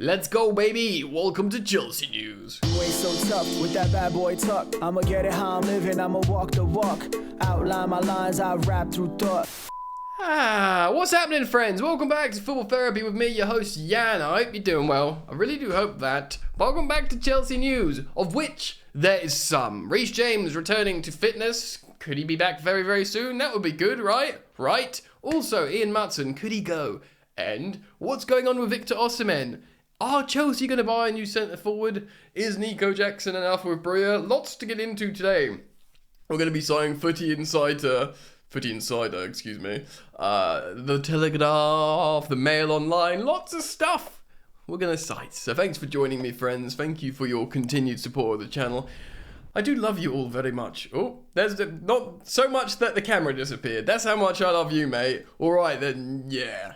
Let's go, baby! Welcome to Chelsea News. You ain't so tough with that bad boy tuck. I'ma get it how I'm living, I'ma walk the walk. Outline my lines, I rap through thought. What's happening, friends? Welcome back to Football Therapy with me, your host, Jan. I hope you're doing well. I really do hope that. Welcome back to Chelsea News, of which there is some. Reece James returning to fitness. Could he be back very, very soon? That would be good, right? Right? Also, Maatsen, could he go? And what's going on with Victor Osimhen? Are Chelsea going to buy a new centre forward? Is Nico Jackson enough with Brewer? Lots to get into today. We're going to be signing Footy Insider, the Telegraph, the Mail Online, lots of stuff we're going to cite. So thanks for joining me, friends. Thank you for your continued support of the channel. I do love you all very much. Oh, there's not so much that the camera disappeared. That's how much I love you, mate. All right, then, yeah.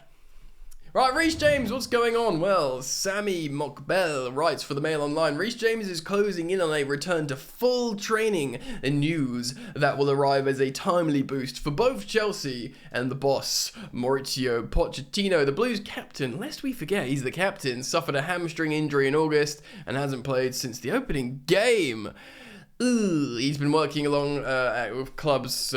Right, Reece James, what's going on? Well, Sammy Mokbel writes for the Mail Online. Reece James is closing in on a return to full training, and news that will arrive as a timely boost for both Chelsea and the boss, Mauricio Pochettino. The Blues captain, lest we forget he's the captain, suffered a hamstring injury in August and hasn't played since the opening game. He's been working along with clubs.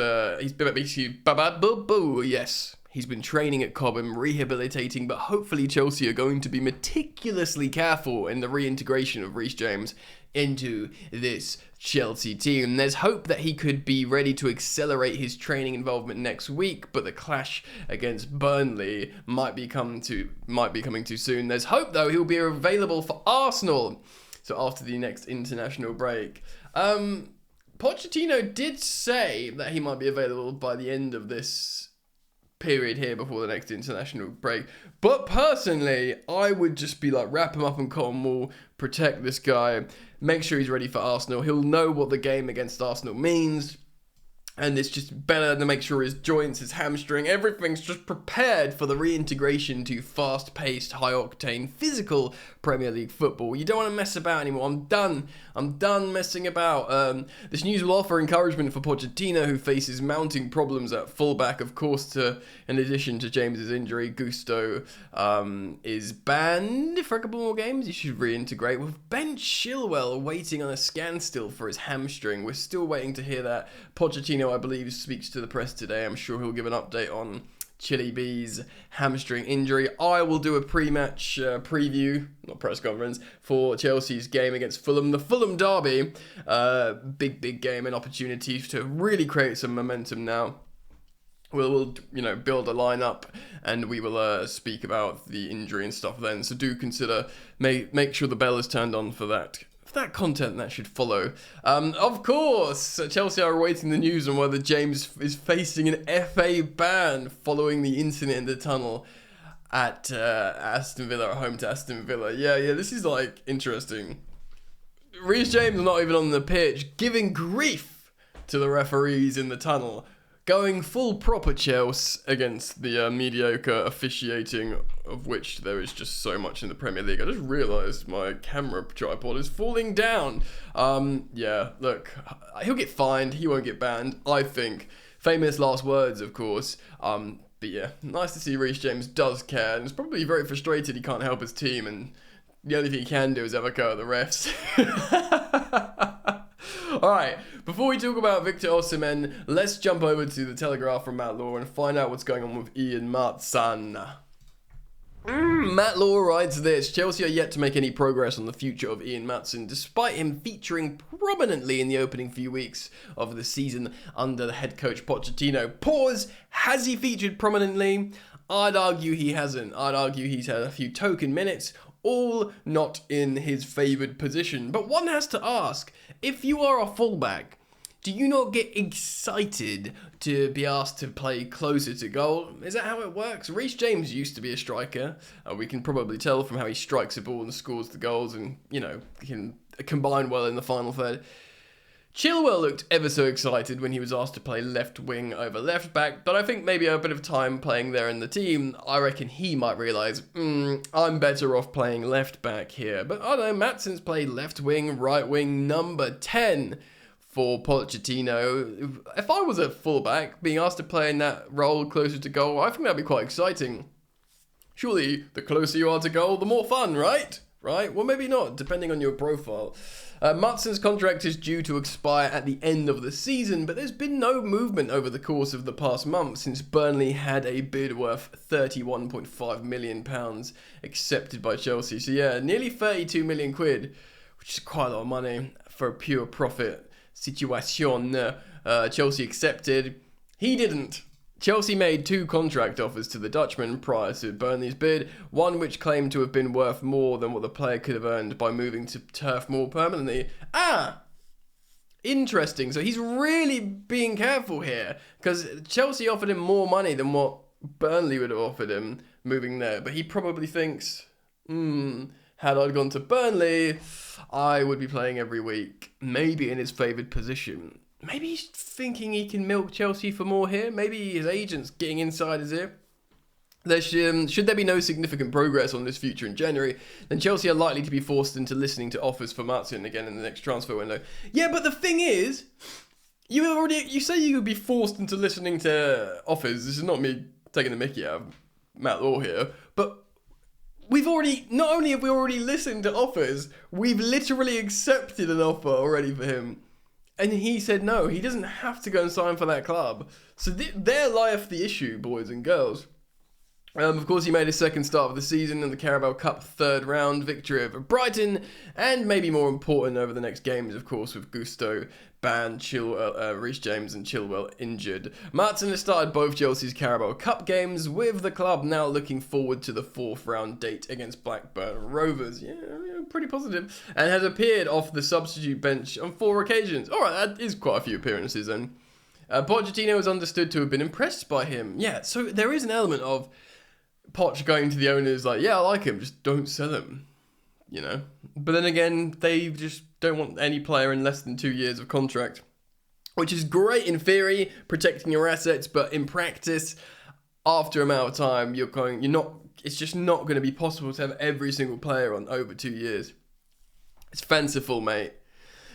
He's been training at Cobham, rehabilitating, but hopefully Chelsea are going to be meticulously careful in the reintegration of Reece James into this Chelsea team. There's hope that he could be ready to accelerate his training involvement next week, but the clash against Burnley might be coming too soon. There's hope, though, he'll be available for Arsenal. So after the next international break. Pochettino did say that he might be available by the end of this period here before the next international break. But personally, I would just be like, wrap him up in cotton wool, protect this guy, make sure he's ready for Arsenal. He'll know what the game against Arsenal means. And it's just better to make sure his joints, his hamstring, everything's just prepared for the reintegration to fast-paced, high-octane, physical Premier League football. You don't want to mess about anymore. I'm done messing about. This news will offer encouragement for Pochettino, who faces mounting problems at fullback. Of course, in addition to James's injury, Gusto is banned for a couple more games. He should reintegrate. With Ben Chilwell waiting on a standstill for his hamstring. We're still waiting to hear that. Pochettino, I believe, speaks to the press today. I'm sure he'll give an update on Chili B's hamstring injury. I will do a pre-match preview, not press conference, for Chelsea's game against Fulham. The Fulham derby, big game and opportunity to really create some momentum now. We'll build a lineup, and we will speak about the injury and stuff then. So do consider, make sure the bell is turned on for that. That content that should follow. Of course, Chelsea are awaiting the news on whether James is facing an FA ban following the incident in the tunnel at Aston Villa, at home to Aston Villa. Yeah, this is like interesting. Reece James not even on the pitch, giving grief to the referees in the tunnel, going full proper Chelsea against the mediocre officiating, of which there is just so much in the Premier League. I just realised my camera tripod is falling down. Yeah, look, he'll get fined. He won't get banned, I think. Famous last words, of course. But yeah, nice to see Reece James does care. And it's probably very frustrated he can't help his team. And the only thing he can do is have a go at the refs. Alright, before we talk about Victor Osimhen, let's jump over to the Telegraph from Matt Law and find out what's going on with Maatsen. Matt Law writes this: Chelsea are yet to make any progress on the future of Maatsen, despite him featuring prominently in the opening few weeks of the season under the head coach Pochettino. Pause. Has he featured prominently? I'd argue he hasn't. I'd argue he's had a few token minutes, all not in his favoured position. But one has to ask, if you are a fullback, do you not get excited to be asked to play closer to goal? Is that how it works? Reece James used to be a striker. We can probably tell from how he strikes a ball and scores the goals and, can combine well in the final third. Chilwell looked ever so excited when he was asked to play left wing over left back, but I think maybe a bit of time playing there in the team, I reckon he might realise, I'm better off playing left back here. But I don't know, Maatsen's played left wing, right wing, number 10 for Pochettino. If I was a fullback, being asked to play in that role closer to goal, I think that'd be quite exciting. Surely the closer you are to goal, the more fun, right? Right? Well, maybe not, depending on your profile. Maatsen's contract is due to expire at the end of the season, but there's been no movement over the course of the past month since Burnley had a bid worth £31.5 million accepted by Chelsea. So yeah, nearly 32 million quid, which is quite a lot of money for a pure profit situation. Chelsea accepted. He didn't. Chelsea made 2 contract offers to the Dutchman prior to Burnley's bid, one which claimed to have been worth more than what the player could have earned by moving to Turf Moor permanently. Interesting. So he's really being careful here, because Chelsea offered him more money than what Burnley would have offered him moving there. But he probably thinks, had I gone to Burnley, I would be playing every week, maybe in his favoured position. Maybe he's thinking he can milk Chelsea for more here. Maybe his agent's getting inside his ear. Should there be no significant progress on this future in January, then Chelsea are likely to be forced into listening to offers for Maatsen again in the next transfer window. Yeah, but the thing is, you say you would be forced into listening to offers. This is not me taking the mickey out of Matt Law here, but not only have we already listened to offers, we've literally accepted an offer already for him. And he said no, he doesn't have to go and sign for that club. So there lieth the issue, boys and girls. Of course, he made his second start of the season in the Carabao Cup third round victory over Brighton, and maybe more important over the next games, of course, with Gusto, Ban, Reece James and Chilwell injured. Maatsen has started both Chelsea's Carabao Cup games, with the club now looking forward to the fourth round date against Blackburn Rovers. Yeah, pretty positive. And has appeared off the substitute bench on 4 occasions. Alright, that is quite a few appearances then. Pochettino is understood to have been impressed by him. Yeah, so there is an element of Poch going to the owners like, yeah, I like him, just don't sell him, you know. But then again, they just don't want any player in less than 2 years of contract, which is great in theory, protecting your assets, but in practice, after amount of time, it's just not going to be possible to have every single player on over 2 years. It's fanciful, mate.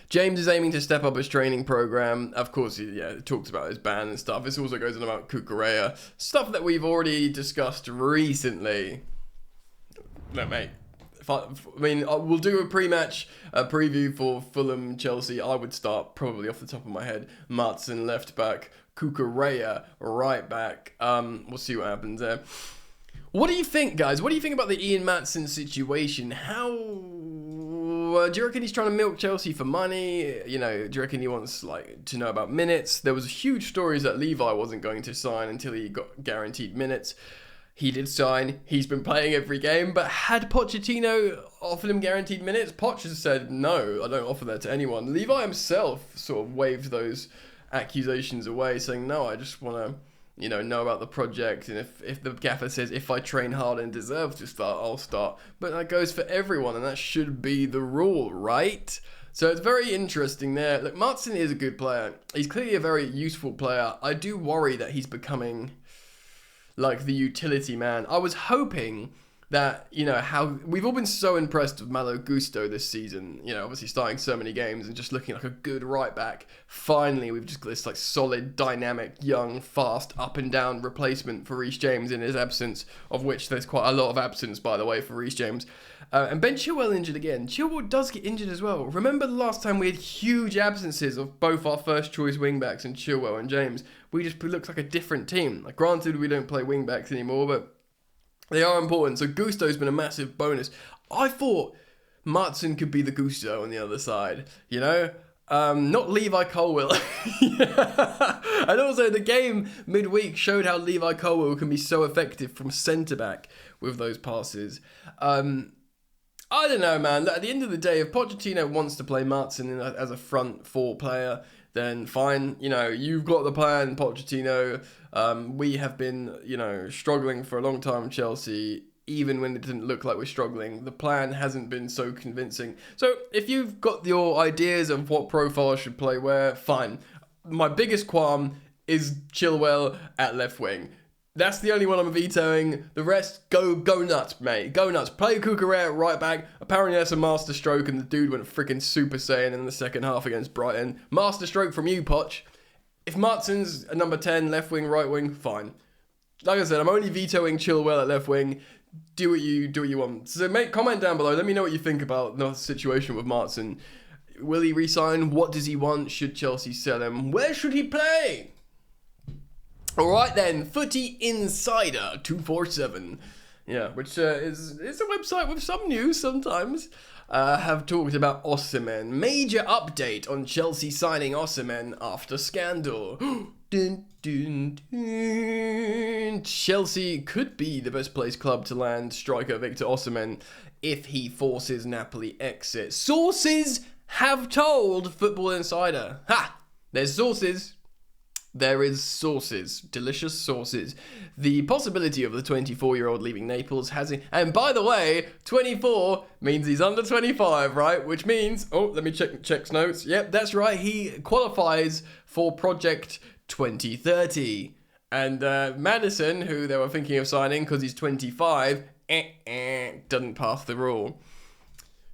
James is aiming to step up his training program. Of course, he talks about his ban and stuff. This also goes on about Cucurella. Stuff that we've already discussed recently. No, mate. We'll do a pre-match preview for Fulham Chelsea. I would start probably off the top of my head. Maatsen left back, Cucurella right back. We'll see what happens there. What do you think, guys? What do you think about the Ian Maatsen situation? Do you reckon he's trying to milk Chelsea for money? You know, do you reckon he wants to know about minutes? There was huge stories that Levi wasn't going to sign until he got guaranteed minutes. He did sign. He's been playing every game. But had Pochettino offered him guaranteed minutes, Poch has said, no, I don't offer that to anyone. Levi himself sort of waved those accusations away, saying, no, I just want to know about the project, and if the gaffer says, if I train hard and deserve to start, I'll start. But that goes for everyone, and that should be the rule, right? So it's very interesting there. Look, Maatsen is a good player. He's clearly a very useful player. I do worry that he's becoming like the utility man. I was hoping that, how we've all been so impressed with Malo Gusto this season, obviously starting so many games and just looking like a good right back. Finally, we've just got this solid, dynamic, young, fast, up and down replacement for Reece James in his absence, of which there's quite a lot of absence, by the way, for Reece James. And Ben Chilwell injured again. Chilwell does get injured as well. Remember the last time we had huge absences of both our first choice wing-backs and Chilwell and James? We just looked like a different team. Granted, we don't play wing-backs anymore, but they are important. So Gusto's been a massive bonus. I thought Maatsen could be the Gusto on the other side, not Levi Colwill. And also the game midweek showed how Levi Colwill can be so effective from centre-back with those passes. I don't know, man. At the end of the day, if Pochettino wants to play Maatsen as a front 4 player, then fine. You've got the plan, Pochettino. We have been, struggling for a long time, Chelsea. Even when it didn't look like we're struggling, the plan hasn't been so convincing. So if you've got your ideas of what profile should play where, fine. My biggest qualm is Chilwell at left wing. That's the only one I'm vetoing. The rest, go nuts, mate. Go nuts. Play Cucurella right back. Apparently that's a master stroke, and the dude went freaking Super Saiyan in the second half against Brighton. Master stroke from you, Poch. If Maatsen's a number 10, left wing, right wing, fine. Like I said, I'm only vetoing Chilwell at left wing. do what you want. So comment down below. Let me know what you think about the situation with Maatsen. Will he resign? What does he want? Should Chelsea sell him? Where should he play? Alright then, Footy Insider 247. Yeah, which is a website with some news sometimes. Have talked about Osimhen. Major update on Chelsea signing Osimhen after scandal. Dun, dun, dun. Chelsea could be the best placed club to land striker Victor Osimhen if he forces Napoli exit. Sources have told Football Insider. Ha! There's sources. There is sources. Delicious sources. The possibility of the 24-year-old leaving Naples has... And by the way, 24 means he's under 25, right? Which means... Oh, let me check notes. Yep, that's right. He qualifies for Project 2030. And Madison, who they were thinking of signing because he's 25, doesn't pass the rule.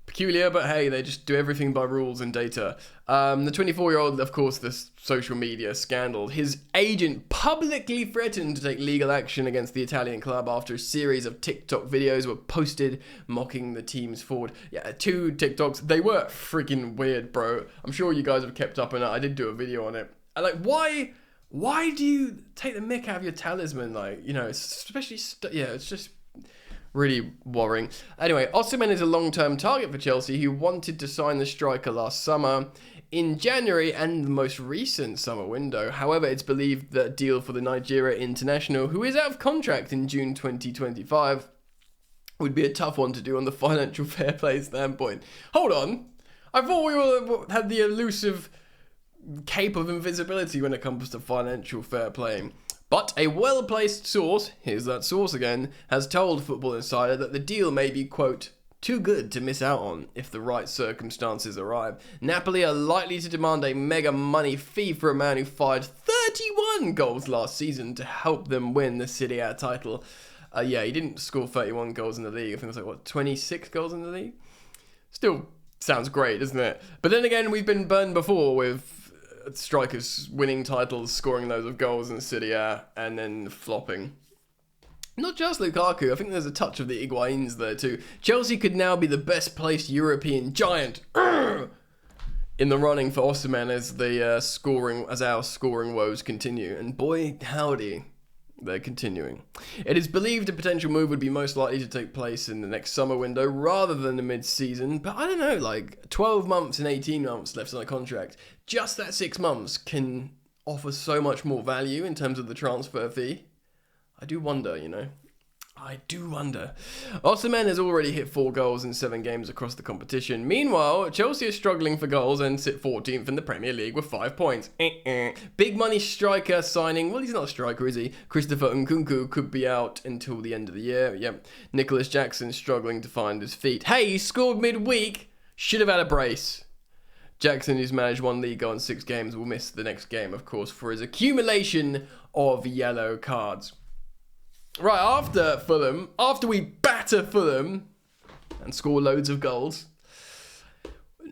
Peculiar, but hey, they just do everything by rules and data. The 24-year-old, of course, the social media scandal. His agent publicly threatened to take legal action against the Italian club after a series of TikTok videos were posted mocking the team's forward. Yeah, 2 TikToks. They were freaking weird, bro. I'm sure you guys have kept up on it. I did do a video on it. Like, why do you take the mick out of your talisman? Like, you know, especially... it's just... really worrying. Anyway, Osimhen is a long-term target for Chelsea, who wanted to sign the striker last summer in January and the most recent summer window. However, it's believed that a deal for the Nigeria international, who is out of contract in June 2025, would be a tough one to do on the financial fair play standpoint. Hold on. I thought we had the elusive cape of invisibility when it comes to financial fair play. But a well-placed source, here's that source again, has told Football Insider that the deal may be, quote, too good to miss out on if the right circumstances arrive. Napoli are likely to demand a mega money fee for a man who fired 31 goals last season to help them win the Serie A title. Yeah, he didn't score 31 goals in the league. I think it was 26 goals in the league? Still sounds great, doesn't it? But then again, we've been burned before with strikers winning titles, scoring loads of goals in Serie A, and then flopping. Not just Lukaku, I think there's a touch of the Higuains there too. Chelsea could now be the best placed European giant in the running for Osimhen as our scoring woes continue. And boy, howdy, they're continuing. It is believed a potential move would be most likely to take place in the next summer window rather than the mid-season, but I don't know, like 12 months and 18 months left on the contract. Just that 6 months can offer so much more value in terms of the transfer fee. I do wonder, you know. I do wonder. Osimhen has already hit 4 goals in 7 games across the competition. Meanwhile, Chelsea is struggling for goals and sit 14th in the Premier League with 5 points. Big money striker signing. Well, he's not a striker, is he? Christopher Nkunku could be out until the end of the year. Yep. Nicholas Jackson struggling to find his feet. Hey, he scored midweek. Should have had a brace. Jackson, who's managed 1 league goal in 6 games, will miss the next game, of course, for his accumulation of yellow cards. Right, after we batter Fulham and score loads of goals,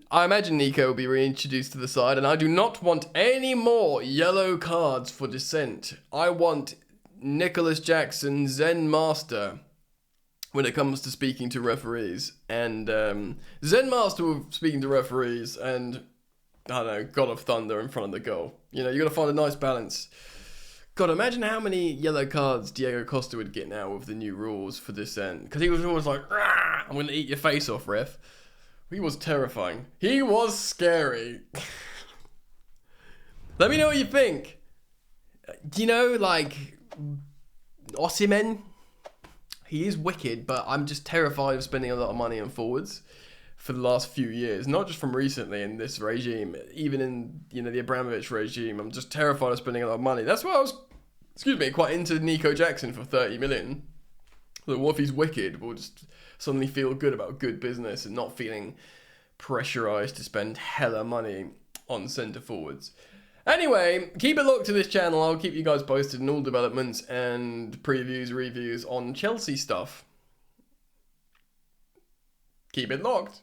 I imagine Nico will be reintroduced to the side, and I do not want any more yellow cards for dissent. I want Nicholas Jackson, Zen Master, when it comes to speaking to referees. And Zen Master with speaking to referees and, I don't know, God of Thunder in front of the goal. You know, you got to find a nice balance. God, imagine how many yellow cards Diego Costa would get now with the new rules for dissent. Because he was always like, I'm going to eat your face off, ref. He was terrifying. He was scary. Let me know what you think. Do you know, like, Osimhen? He is wicked, but I'm just terrified of spending a lot of money on forwards for the last few years. Not just from recently in this regime, even in, you know, the Abramovich regime. I'm just terrified of spending a lot of money. That's why I was, quite into Nico Jackson for 30 million. Look, what if he's wicked? We'll just suddenly feel good about good business and not feeling pressurized to spend hella money on centre forwards. Anyway, keep it locked to this channel. I'll keep you guys posted on all developments and previews, reviews on Chelsea stuff. Keep it locked.